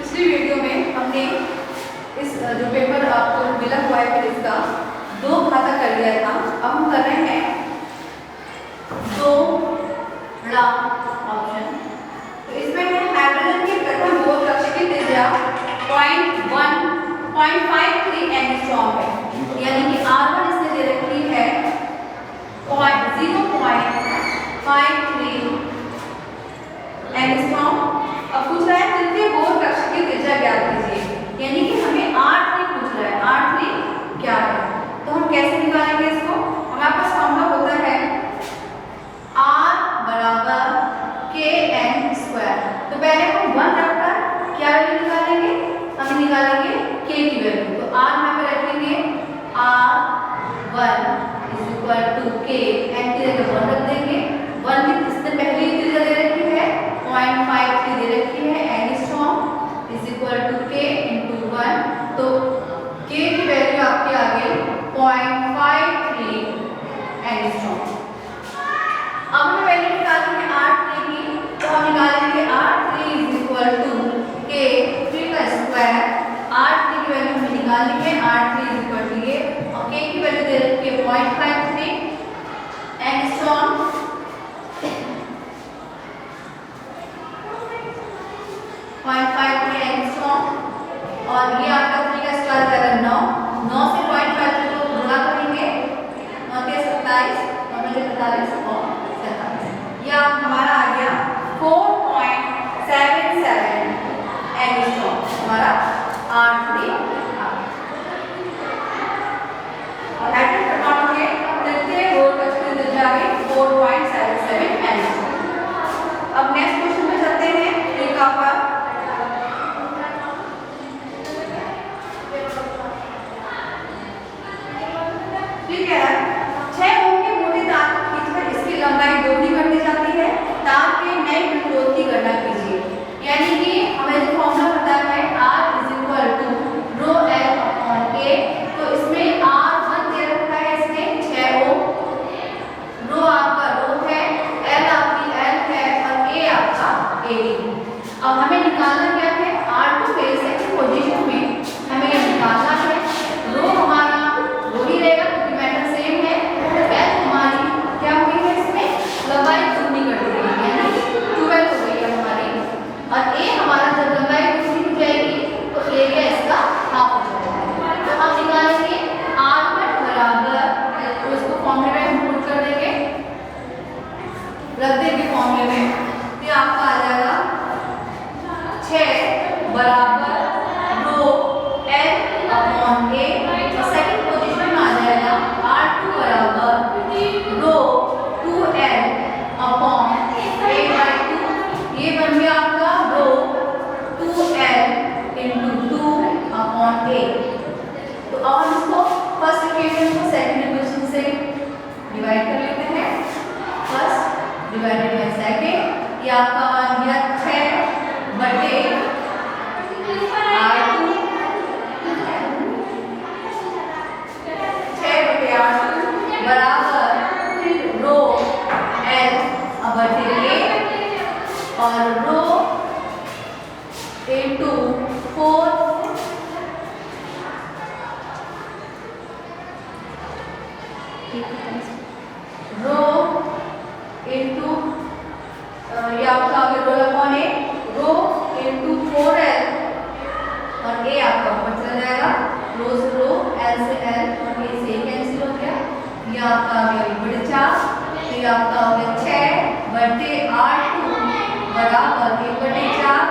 पिछली वीडियो में हमने इस जो पेपर आपको मिला हुआ है फिर इसका दो घाता कर लिया था। अब हम कर रहे हैं दो बड़ा ऑप्शन। तो इसमें है हाइड्रोजन की प्रथम गोल कक्ष की त्रिज्या 0.53 एंगस्ट्रॉम है, यानी कि R1 इसने दे रखी है 0.53 एंगस्ट्रॉम। अब पूछ रहा है तृतीय गोल कक्ष की त्रिज्या ज्ञात कीजिए, यानी कि हमें R3 पूछ रहा है। R3 क्या है, तो हम कैसे निकालेंगे इसको? हमारे पास फॉर्मूला होता है R बराबर kn²। तो पहले हम 1 रखकर क्या वैल्यू निकालेंगे? हम निकालेंगे k की वैल्यू। तो R यहाँ पे रखेंगे R1 = k, n की जगह 1 रख देंगे। 1 की इससे पहले ही त्रिज्या दे रखी है 0.53 दे रखी है एंगस्ट्रॉम = k × 1। तो k की वैल्यू आपके आ गई 0.53 एंगस्ट्रॉम। अब हमें वैल्यू निकालनी है R3 की, तो हम निकालेंगे R3 = k 3 का स्क्वायर। R3 की वैल्यू हमें निकालनी है R3 = ये, और k की वैल्यू दे रखी है 0.53 एंगस्ट्रॉम। 0.53 एंगस्ट्रॉम, और ये आपका 3 का स्क्वायर करेगा 9। 9 से 0.53 को गुणा करेंगे, 9 के 27, 9 के 45 और 47। ये हमारा आ गया 4.77 एंगस्ट्रॉम हमारा R3। और एटम परमाणु के तृतीय गोल कक्ष की त्रिज्या आ गई 4.77 एंगस्ट्रॉम। अब नेक्स्ट क्वेश्चन पे चलते हैं। एक आपका ठीक है, 6 ओम के मोटे तार को खींचकर इसकी लंबाई दोगुनी कर दी जाती है। तार के नए प्रतिरोध की गणना कीजिए, यानी कि हमें जो फॉर्मूला पता है R = ρL/A। तो इसमें R1 दे रखा है इसमें 6 ओम, ρ आपका ρ है, L आपकी L है, और A आपका A। अब हमें निकालना क्या है? R2 के सेकंड पोजीशन में हमें ये निकालना है। ρ हमारा वही रहेगा क्योंकि मैटर सेम है। L हमारी क्या हुई है, इसमें लंबाई दुगनी कर दी गई, यानी 12 हो गई है हमारी। और A हमारा जब लंबाई दुगनी हो जाएगी तो एरिया इसका हाफ हो जाएगा। तो हम निकालेंगे R1 बराबर, तो इसको फॉर्मूले में हम पुट कर देंगे, रख देंगे फॉर्मूले में। तो आपका आ जाएगा 6 बराबर ρL/A। और सेकंड पोजीशन में आ जाएगा R2 बराबर ρ2L/A/2। ये बन गया आपका ρ2L × 2/A। तो अब हम इसको फर्स्ट इक्वेशन को सेकंड इक्वेशन से डिवाइड कर लेते हैं। फर्स्ट डिवाइडेड बाय सेकंड, ये आपका बन गया 6/R2 बराबर ρL/A और ρ × 4 ρ × ये आपका आ गया ρ/A, ρ × 4L, और A आपका ऊपर चला जाएगा, ρ से ρ, L से L, और A से कैंसिल हो गया। ये आपका आ गया 4, तो ये आपका हो गया 6/R2 बराबर 1/4।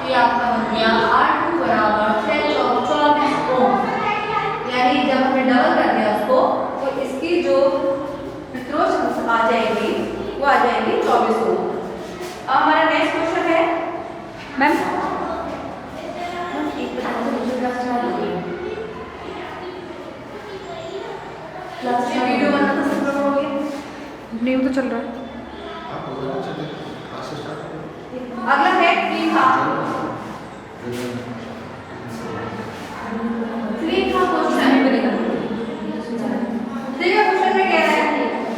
ये आपका बन गया R2 बराबर 624 ओम। यानी जब हमने डबल कर दिया उसको, तो इसकी जो प्रतिरोध आ जाएगी वो आ जाएगी 24 ओम। अब हमारा नेक्स्ट क्वेश्चन है मैम, वीडियो बनाना शुरू करोगे? नहीं तो चल रहा है। अगला है 3 था क्वेश्चन बनेगा। 3 का क्वेश्चन में कह रहा है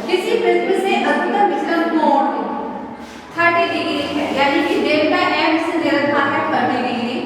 किसी प्रिज्म से अधिकतम विचलन कोण 30 डिग्री है, यानी कि डेल्टा m से दे रखा है 30 डिग्री।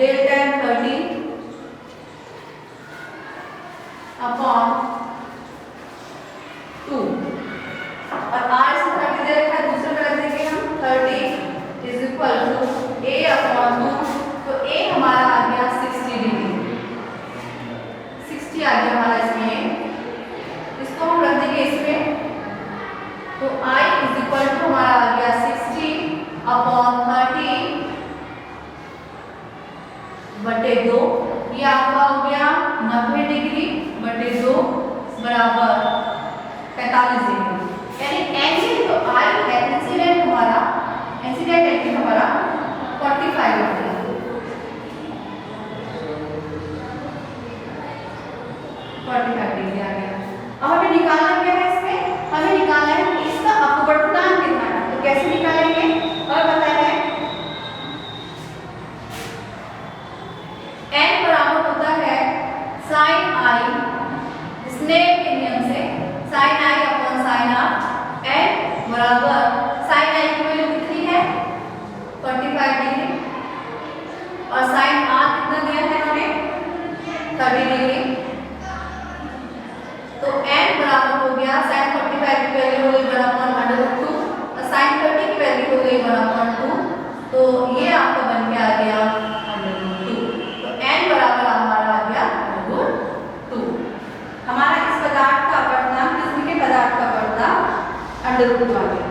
डेल्टा एम 30 अपॉन 2 और आर से 30 दे रखा है, दूसरे में रख देंगे हम 30 is equal to a upon 2, तो ए हमारा आ गया 60 डिग्री, 60 आ गया हमारा इसमें, इसको हम रख देंगे इसमें, तो I इज इक्वल टू हमारा आ गया 60 अपॉन 30 बटे 2, ये आपका हो गया 90 डिग्री बटे 2 बराबर 45 डिग्री, यानी एंगल जो I है इंसिडेंट हमारा, इंसिडेंट एंगल हमारा 45 डिग्री, 45 डिग्री आ गया। अब हमें निकालना क्या है, इसमें हमें निकालना है कि इसका अपवर्तनांक कितना है, तो कैसे निकालेंगे, हमें पता है n बराबर होता है sin i, स्नेल के नियम से sin i upon sin r, n बराबर sin i की वैल्यू कितनी है 45 डिग्री और sin r कितना दिया है हमें 30 डिग्री, तो n बराबर हो गया sin 45 की वैल्यू हो गई √2 और sin 30 की वैल्यू हो गई √2, तो ये आपका बन के आ गया √2, तो n बराबर हमारा आ गया √2। हमारा इस पदार्थ का अपवर्तनांक, किसी के पदार्थ का अपवर्तनांक √2 आ गया।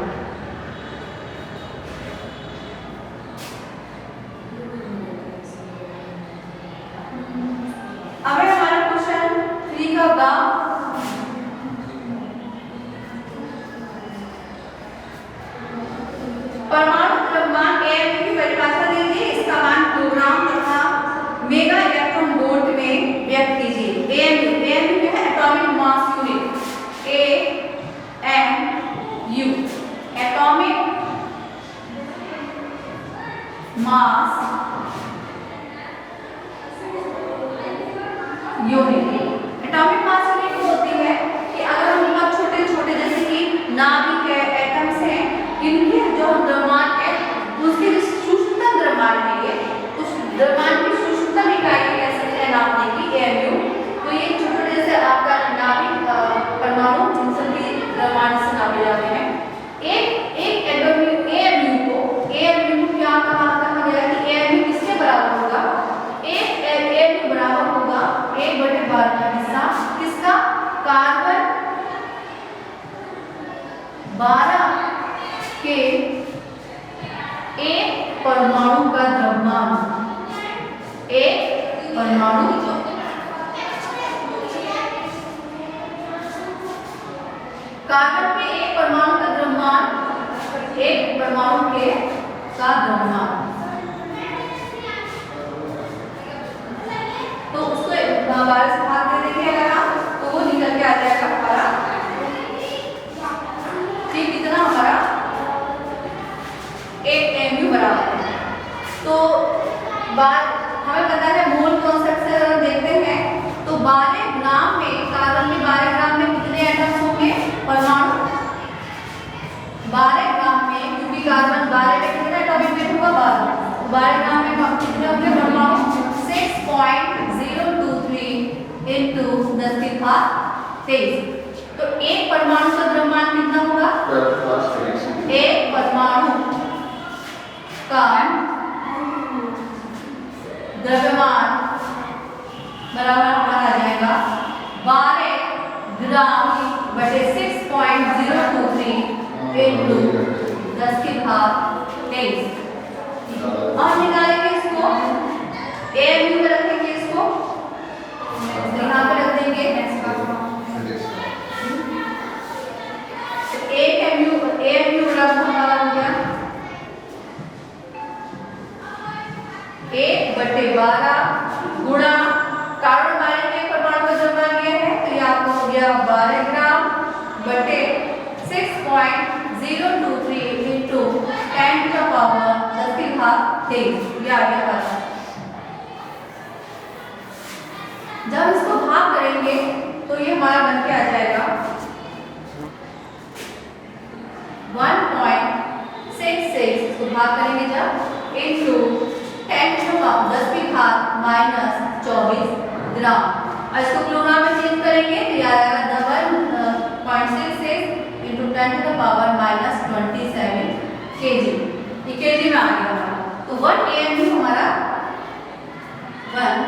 अब है हमारा क्वेश्चन 3 का गा, परमाणु द्रव्यमान AMU की परिभाषा दीजिए, इसका मान किलोग्राम तथा मेगा इलेक्ट्रॉन वोल्ट में व्यक्त कीजिए। AMU क्या है, atomic mass unit, AMU atomic mass unit. Atomic mass unit होती है कि अगर हम बहुत छोटे छोटे जैसे कि नाभिक है, एटम्स हैं, इनके जो द्रव्यमान है उसके जो सूक्ष्मतम द्रव्यमान है, ये उस द्रव्यमान की सूक्ष्मतम इकाई कह सकते हैं नापने की AMU, तो ये छोटे जैसे आपका नाभिक परमाणु इन सभी द्रव्यमान से नापे जाते हैं। एक AMU को क्या कहा गया कि AMU किसके बराबर होगा, एक AMU बराबर होगा 1/12 का हिस्सा किसका, कार्बन 12 के एक परमाणु का द्रव्यमान, एक परमाणु कार्बन के एक परमाणु का द्रव्यमान, एक परमाणु के का द्रव्यमान, तो उसको 12 से भाग दे देंगे अगर आप, तो वो निकल के आ जाएगा हमारा, ठीक, कितना हमारा 1 AMU बराबर है। तो हमें पता है मोल कॉन्सेप्ट से अगर देखते हैं तो 12 ग्राम में, कार्बन में 12 ग्राम में कितने एटम्स होंगे, परमाणु 12 ग्राम में, क्योंकि कार्बन 12 में कितना एटॉमिक वेट होगा 12, 12 ग्राम में हम कितने होंगे परमाणु 6.023 into 10⁻23, तो एक परमाणु का द्रव्यमान कितना होगा, एक परमाणु का द्रव्यमान बराबर हमारा आ जाएगा 12 ग्राम बटे 6.023 into 10⁻23। और निकालेंगे इसको, AMU में रखेंगे इसको, यहाँ पे रख देंगे, एक AMU बराबर हमारा हो गया 1/12 गुणा कार्बन 12 के परमाणु का द्रव्यमान दिया है, तो ये आपको हो गया 12 ग्राम बटे 6.023 into 10⁻23, ये आ गया हमारा। जब इसको भाग करेंगे तो ये हमारा बन के आ जाएगा 1.66, इसको भाग करेंगे जब into 10⁻10⁻³ माइनस 24 ग्राम। और इसको किलोग्राम में चेंज करेंगे तो ये आएगा 0.66 into 10 to the power minus 27 kg। ये kg में आ गया हमारा। तो 1 AMU हमारा 1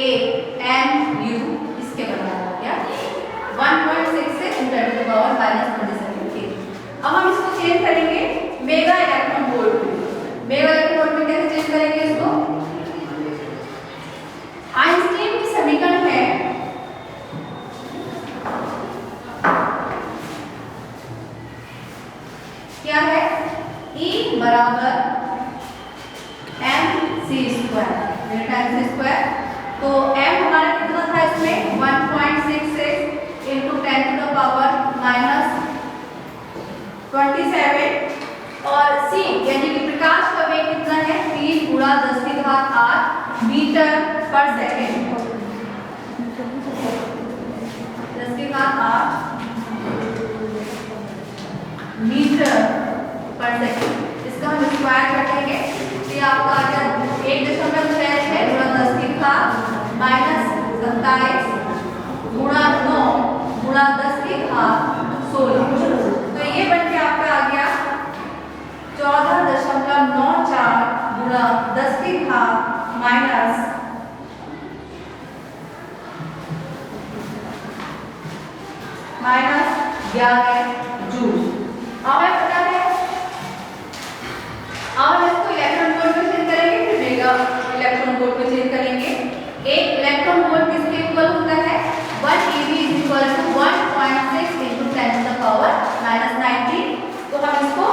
AMU इसके बराबर हो गया 1.66 into 10 to the power minus 27 kg। अब हम इसको चेंज करेंगे मेगा इलेक्ट्रॉन वोल्ट में। मेगा इलेक्ट्रॉन वोल्ट में कैसे चेंज करेंगे इसको? आइंस्टीन की समीकरण है क्या है? E बराबर mc square delta mc square. तो m हमारा कितना था इसमें 1.66 into 10 to the power minus 27 और c यानी कि प्रकाश का वेग कितना है 3 गुणा 10 की घात 8 मीटर पर सेकेंड। 10 की घात 8 मीटर पर सेकेंड। इसका हम स्क्वायर करेंगे तो ये आपका आ गया 1.66 गुणा 10 की घात माइनस 27 गुणा 9 गुणा 10 की घात 16। तो ये बन के आपका आ गया 14.94 गुणा 10 की घात माइनस 11 जूल। हमें पता है अब इसको इलेक्ट्रॉन वोल्ट में चेंज करेंगे फिर मेगा इलेक्ट्रॉन वोल्ट में चेंज करेंगे। एक इलेक्ट्रॉन वोल्ट किसके इक्वल होता है 1 eV = 1.6 into 10 to the power minus 19। तो हम इसको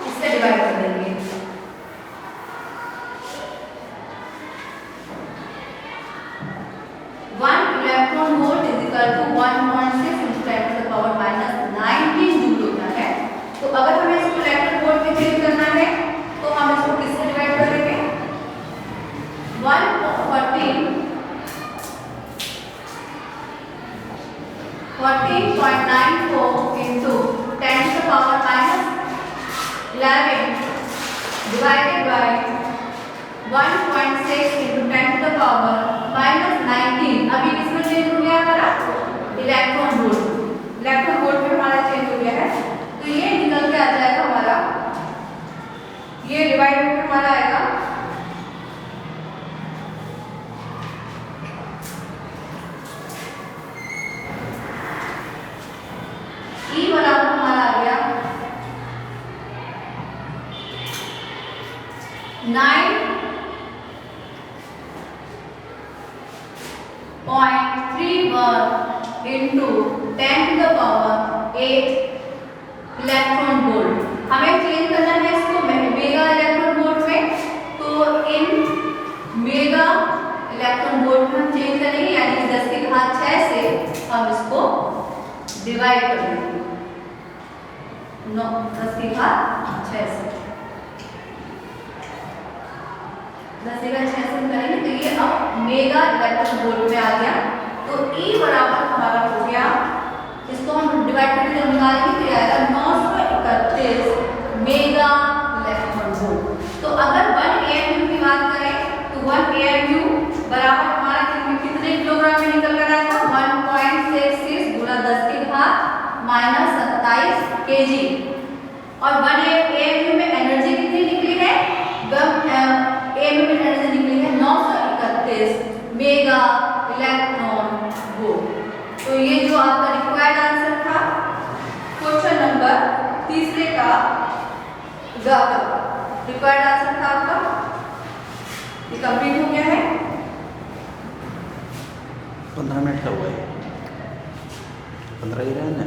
इससे डिवाइड कर देंगे। 1 electron volt = 1.6 into 10 to the power minus 19 joule होता है। तो अगर हमें इसको इलेक्ट्रॉन वोल्ट में चेंज करना है तो हम इसको किससे डिवाइड करेंगे 14.94 into 10 to the power minus 11 divided by 1.6 into 10 to the power minus 19। अभी किसमें चेंज हो गया हमारा इलेक्ट्रॉन वोल्ट। इलेक्ट्रॉन वोल्ट में हमारा चेंज हो गया है तो ये निकल के आ जाएगा हमारा, ये डिवाइड होकर हमारा आएगा E बराबर हमारा आ गया 9.31 into 10 to the power 8 electron volt. हमें चेंज करना है इसको मेगा इलेक्ट्रॉन वोल्ट में। तो इन मेगा इलेक्ट्रॉन वोल्ट में हम चेंज करेंगे यानी कि 10 की घात 6 से हम इसको डिवाइड कर देंगे 10 की घात 6 से। 10 की घात 6 से करेंगे तो ये अब मेगा इलेक्ट्रॉन वोल्ट में आ गया। तो E बराबर हमारा हो गया, इसको हम डिवाइड करके जब निकालेंगे तो आएगा 931 मेगा इलेक्ट्रॉन वोल्ट। तो अगर 1 AMU की बात करें तो 1 AMU बराबर हमारा कितने किलोग्राम में निकल कर आया था 1.66 गुणा 10 की घात माइनस 27 kg। और 1 AMU में एनर्जी कितनी निकली है AMU में एनर्जी निकली है 931 मेगा इलेक्ट्रॉन वोल्ट। तो ये जो आपका रिक्वायर्ड आंसर था क्वेश्चन नंबर तीसरे का रिक्वायर्ड आंसर था आपका, ये कंप्लीट हो गया है। 15 मिनट का हुआ है, 15 ही रहे ना।